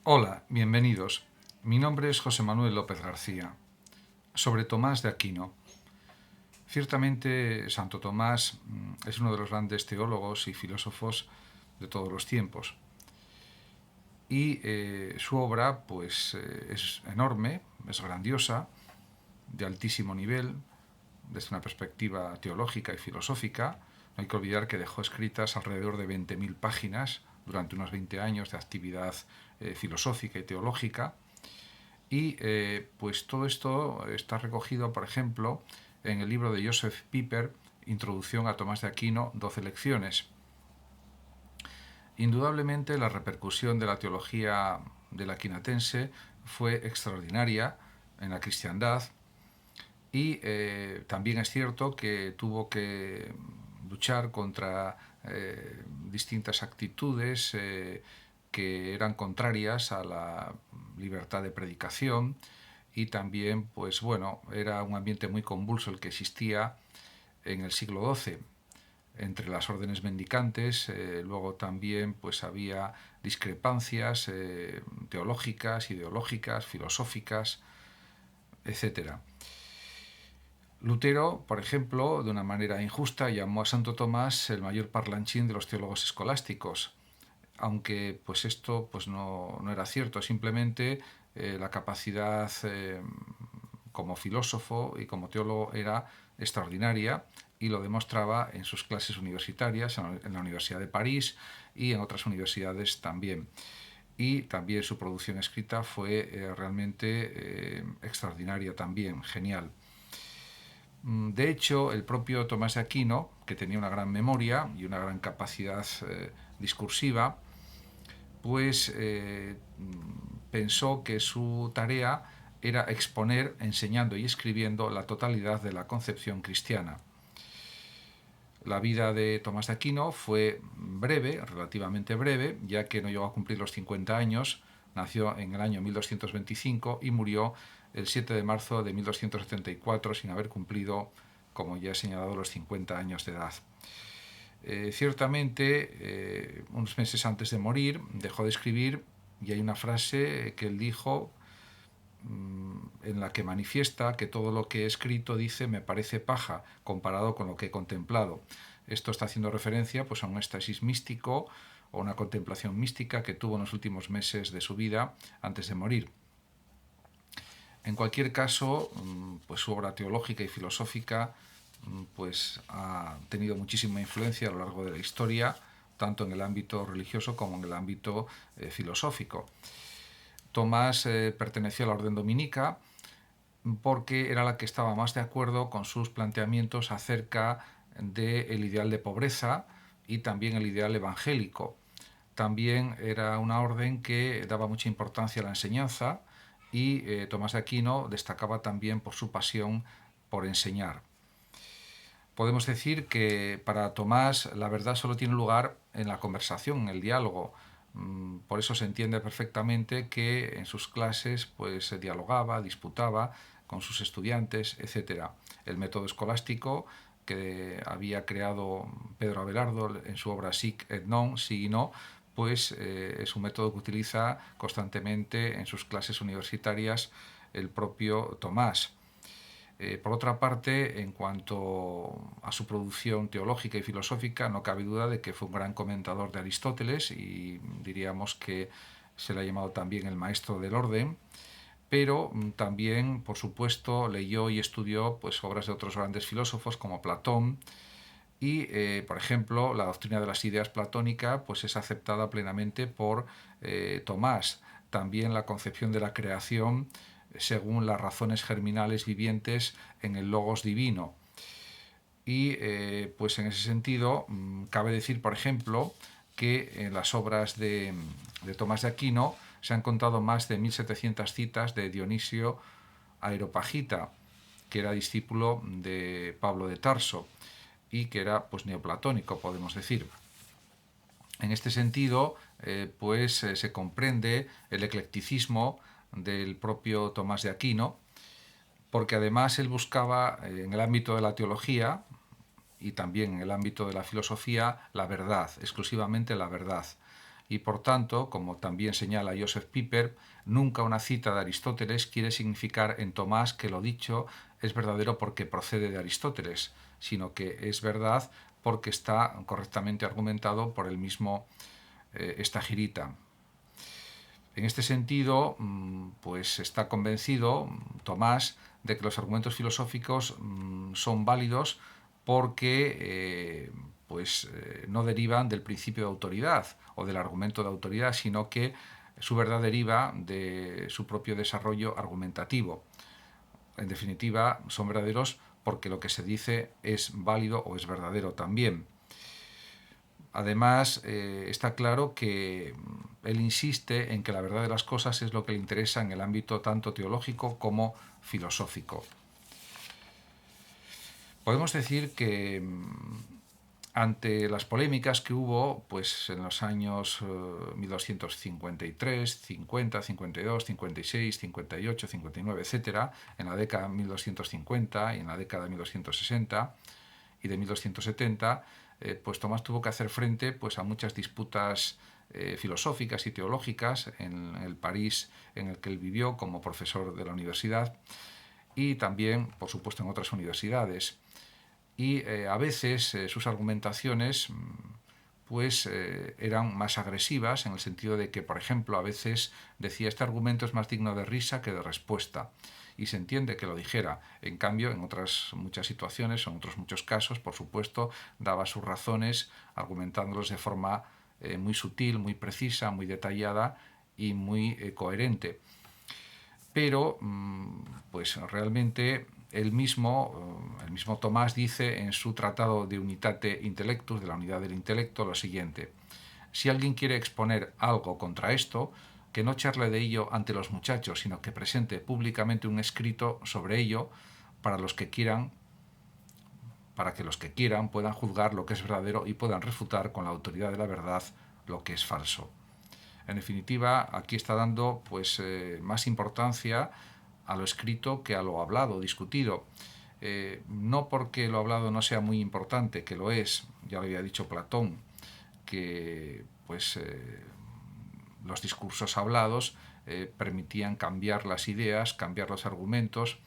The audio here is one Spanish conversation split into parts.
Hola, bienvenidos. Mi nombre es José Manuel López García. Sobre Tomás de Aquino. Ciertamente, Santo Tomás es uno de los grandes teólogos y filósofos de todos los tiempos. Y su obra, pues, es enorme, es grandiosa, de altísimo nivel, desde una perspectiva teológica y filosófica. No hay que olvidar que dejó escritas alrededor de 20.000 páginas durante unos 20 años de actividad filosófica y teológica. Y pues todo esto está recogido, por ejemplo, en el libro de Joseph Pieper, Introducción a Tomás de Aquino, 12 lecciones. Indudablemente la repercusión de la teología del aquinatense fue extraordinaria en la cristiandad y también es cierto que tuvo que luchar contra distintas actitudes que eran contrarias a la libertad de predicación y también, pues bueno, era un ambiente muy convulso el que existía en el siglo XII entre las órdenes mendicantes. Luego también pues había discrepancias teológicas, ideológicas, filosóficas, etcétera. Lutero, por ejemplo, de una manera injusta, llamó a Santo Tomás el mayor parlanchín de los teólogos escolásticos, aunque pues esto pues no era cierto, simplemente la capacidad como filósofo y como teólogo era extraordinaria y lo demostraba en sus clases universitarias, en la Universidad de París y en otras universidades también. Y también su producción escrita fue realmente extraordinaria también, genial. De hecho, el propio Tomás de Aquino, que tenía una gran memoria y una gran capacidad discursiva, pues pensó que su tarea era exponer, enseñando y escribiendo la totalidad de la concepción cristiana. La vida de Tomás de Aquino fue breve, relativamente breve, ya que no llegó a cumplir los 50 años, nació en el año 1225 y murió el 7 de marzo de 1274 sin haber cumplido, como ya he señalado, los 50 años de edad. Ciertamente, unos meses antes de morir, dejó de escribir y hay una frase que él dijo en la que manifiesta que todo lo que he escrito, dice, me parece paja comparado con lo que he contemplado. Esto está haciendo referencia pues, a un éxtasis místico o una contemplación mística que tuvo en los últimos meses de su vida antes de morir. En cualquier caso, pues su obra teológica y filosófica pues ha tenido muchísima influencia a lo largo de la historia, tanto en el ámbito religioso como en el ámbito filosófico. Tomás perteneció a la orden dominica porque era la que estaba más de acuerdo con sus planteamientos acerca del ideal de pobreza y también el ideal evangélico. También era una orden que daba mucha importancia a la enseñanza y Tomás de Aquino destacaba también por su pasión por enseñar. Podemos decir que para Tomás la verdad solo tiene lugar en la conversación, en el diálogo. Por eso se entiende perfectamente que en sus clases pues, se dialogaba, disputaba con sus estudiantes, etc. El método escolástico que había creado Pedro Abelardo en su obra Sic et Non, sí y no, pues es un método que utiliza constantemente en sus clases universitarias el propio Tomás. Por otra parte, en cuanto a su producción teológica y filosófica, no cabe duda de que fue un gran comentador de Aristóteles y diríamos que se le ha llamado también el maestro del orden, pero también, por supuesto, leyó y estudió pues, obras de otros grandes filósofos como Platón y, por ejemplo, la doctrina de las ideas platónica pues, es aceptada plenamente por Tomás. También la concepción de la creación según las razones germinales vivientes en el logos divino. Y pues en ese sentido cabe decir, por ejemplo, que en las obras de Tomás de Aquino se han contado más de 1700 citas de Dionisio Areopagita, que era discípulo de Pablo de Tarso y que era pues neoplatónico, podemos decir. En este sentido, pues se comprende el eclecticismo del propio Tomás de Aquino, porque además él buscaba en el ámbito de la teología y también en el ámbito de la filosofía la verdad, exclusivamente la verdad. y por tanto, como también señala Joseph Pieper, nunca una cita de Aristóteles quiere significar en Tomás que lo dicho es verdadero porque procede de Aristóteles, sino que es verdad porque está correctamente argumentado por el mismo Estagirita. En este sentido, pues está convencido Tomás de que los argumentos filosóficos son válidos porque no derivan del principio de autoridad o del argumento de autoridad, sino que su verdad deriva de su propio desarrollo argumentativo. En definitiva, son verdaderos porque lo que se dice es válido o es verdadero también. Además, está claro que él insiste en que la verdad de las cosas es lo que le interesa en el ámbito tanto teológico como filosófico. Podemos decir que ante las polémicas que hubo pues, en los años 1253, 50, 52, 56, 58, 59, etc., en la década de 1250 y en la década de 1260 y de 1270, pues Tomás tuvo que hacer frente pues, a muchas disputas filosóficas y teológicas en el París en el que él vivió como profesor de la universidad y también, por supuesto, en otras universidades. Y a veces sus argumentaciones eran más agresivas en el sentido de que, por ejemplo, a veces decía este argumento es más digno de risa que de respuesta y se entiende que lo dijera. En cambio, en otras muchas situaciones, en otros muchos casos, por supuesto, daba sus razones argumentándolos de forma muy sutil, muy precisa, muy detallada y muy coherente. Pero, pues realmente el mismo Tomás dice en su tratado de Unitate Intellectus, de la unidad del intelecto, lo siguiente: si alguien quiere exponer algo contra esto, que no charle de ello ante los muchachos, sino que presente públicamente un escrito sobre ello para que los que quieran puedan juzgar lo que es verdadero y puedan refutar con la autoridad de la verdad lo que es falso. En definitiva, aquí está dando pues más importancia a lo escrito que a lo hablado, discutido. No porque lo hablado no sea muy importante, que lo es, ya lo había dicho Platón, que los discursos hablados permitían cambiar las ideas, cambiar los argumentos,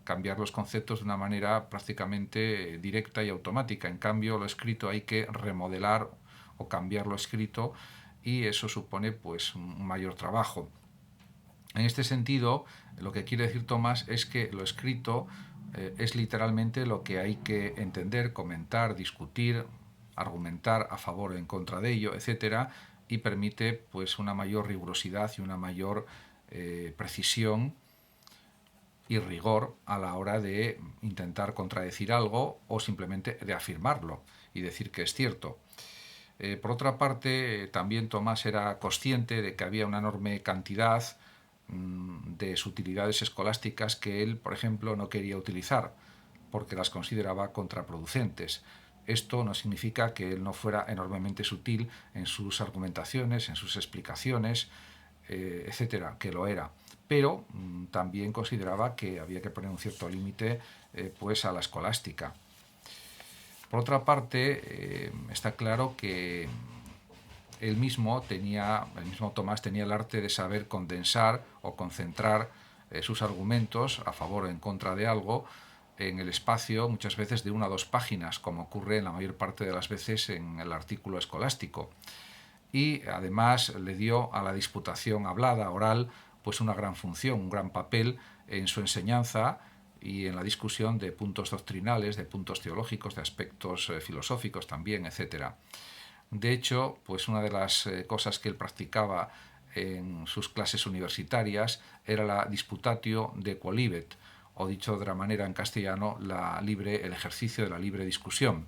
cambiar los conceptos de una manera prácticamente directa y automática. En cambio, lo escrito hay que remodelar o cambiar lo escrito y eso supone pues un mayor trabajo. En este sentido, lo que quiere decir Tomás es que lo escrito es literalmente lo que hay que entender, comentar, discutir, argumentar a favor o en contra de ello, etcétera, y permite pues una mayor rigurosidad y una mayor precisión y rigor a la hora de intentar contradecir algo o simplemente de afirmarlo y decir que es cierto. Por otra parte, también Tomás era consciente de que había una enorme cantidad de sutilidades escolásticas que él, por ejemplo, no quería utilizar porque las consideraba contraproducentes. Esto no significa que él no fuera enormemente sutil en sus argumentaciones, en sus explicaciones, etcétera, que lo era. Pero también consideraba que había que poner un cierto límite pues a la escolástica. Por otra parte, está claro que el mismo Tomás tenía el arte de saber condensar o concentrar sus argumentos a favor o en contra de algo en el espacio muchas veces de 1 o 2 páginas, como ocurre en la mayor parte de las veces en el artículo escolástico. Y además le dio a la disputación hablada, oral, pues una gran función, un gran papel en su enseñanza y en la discusión de puntos doctrinales, de puntos teológicos, de aspectos filosóficos también, etc. De hecho, pues una de las cosas que él practicaba en sus clases universitarias era la disputatio de quolibet, o dicho de otra manera en castellano, el ejercicio de la libre discusión.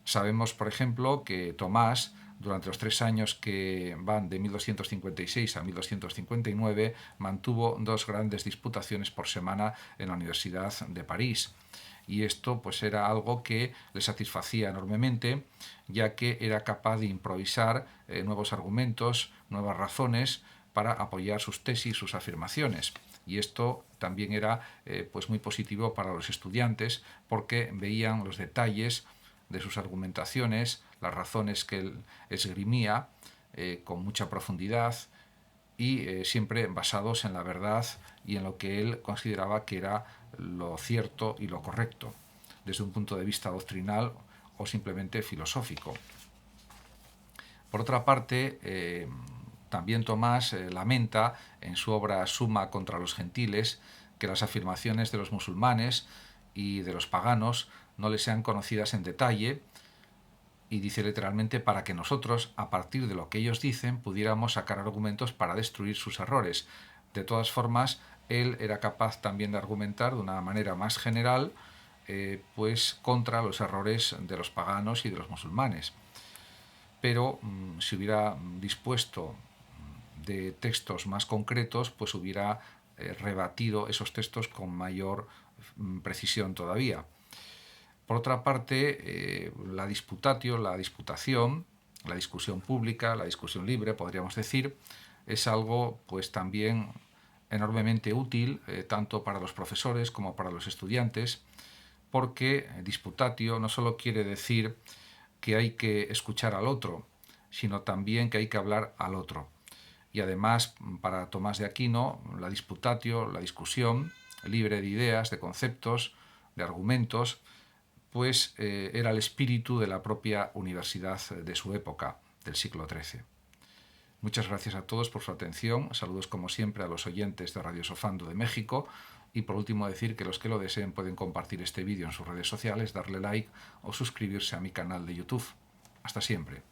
Sabemos, por ejemplo, que Tomás, durante los 3 años que van de 1256 a 1259, mantuvo 2 grandes disputaciones por semana en la Universidad de París. Y esto pues era algo que le satisfacía enormemente, ya que era capaz de improvisar nuevos argumentos, nuevas razones para apoyar sus tesis, sus afirmaciones. Y esto también era pues muy positivo para los estudiantes porque veían los detalles de sus argumentaciones, las razones que él esgrimía, con mucha profundidad y siempre basados en la verdad y en lo que él consideraba que era lo cierto y lo correcto, desde un punto de vista doctrinal o simplemente filosófico. Por otra parte, también Tomás lamenta en su obra Suma contra los gentiles que las afirmaciones de los musulmanes y de los paganos no les sean conocidas en detalle, y dice literalmente para que nosotros, a partir de lo que ellos dicen, pudiéramos sacar argumentos para destruir sus errores. De todas formas, él era capaz también de argumentar de una manera más general pues contra los errores de los paganos y de los musulmanes. Pero si hubiera dispuesto de textos más concretos, pues hubiera rebatido esos textos con mayor precisión todavía. Por otra parte, la disputatio, la disputación, la discusión pública, la discusión libre, podríamos decir, es algo pues también enormemente útil tanto para los profesores como para los estudiantes, porque disputatio no solo quiere decir que hay que escuchar al otro, sino también que hay que hablar al otro. Y además, para Tomás de Aquino, la disputatio, la discusión libre de ideas, de conceptos, de argumentos, pues era el espíritu de la propia universidad de su época, del siglo XIII. Muchas gracias a todos por su atención. Saludos como siempre a los oyentes de Radio Sofando de México. Y por último decir que los que lo deseen pueden compartir este vídeo en sus redes sociales, darle like o suscribirse a mi canal de YouTube. Hasta siempre.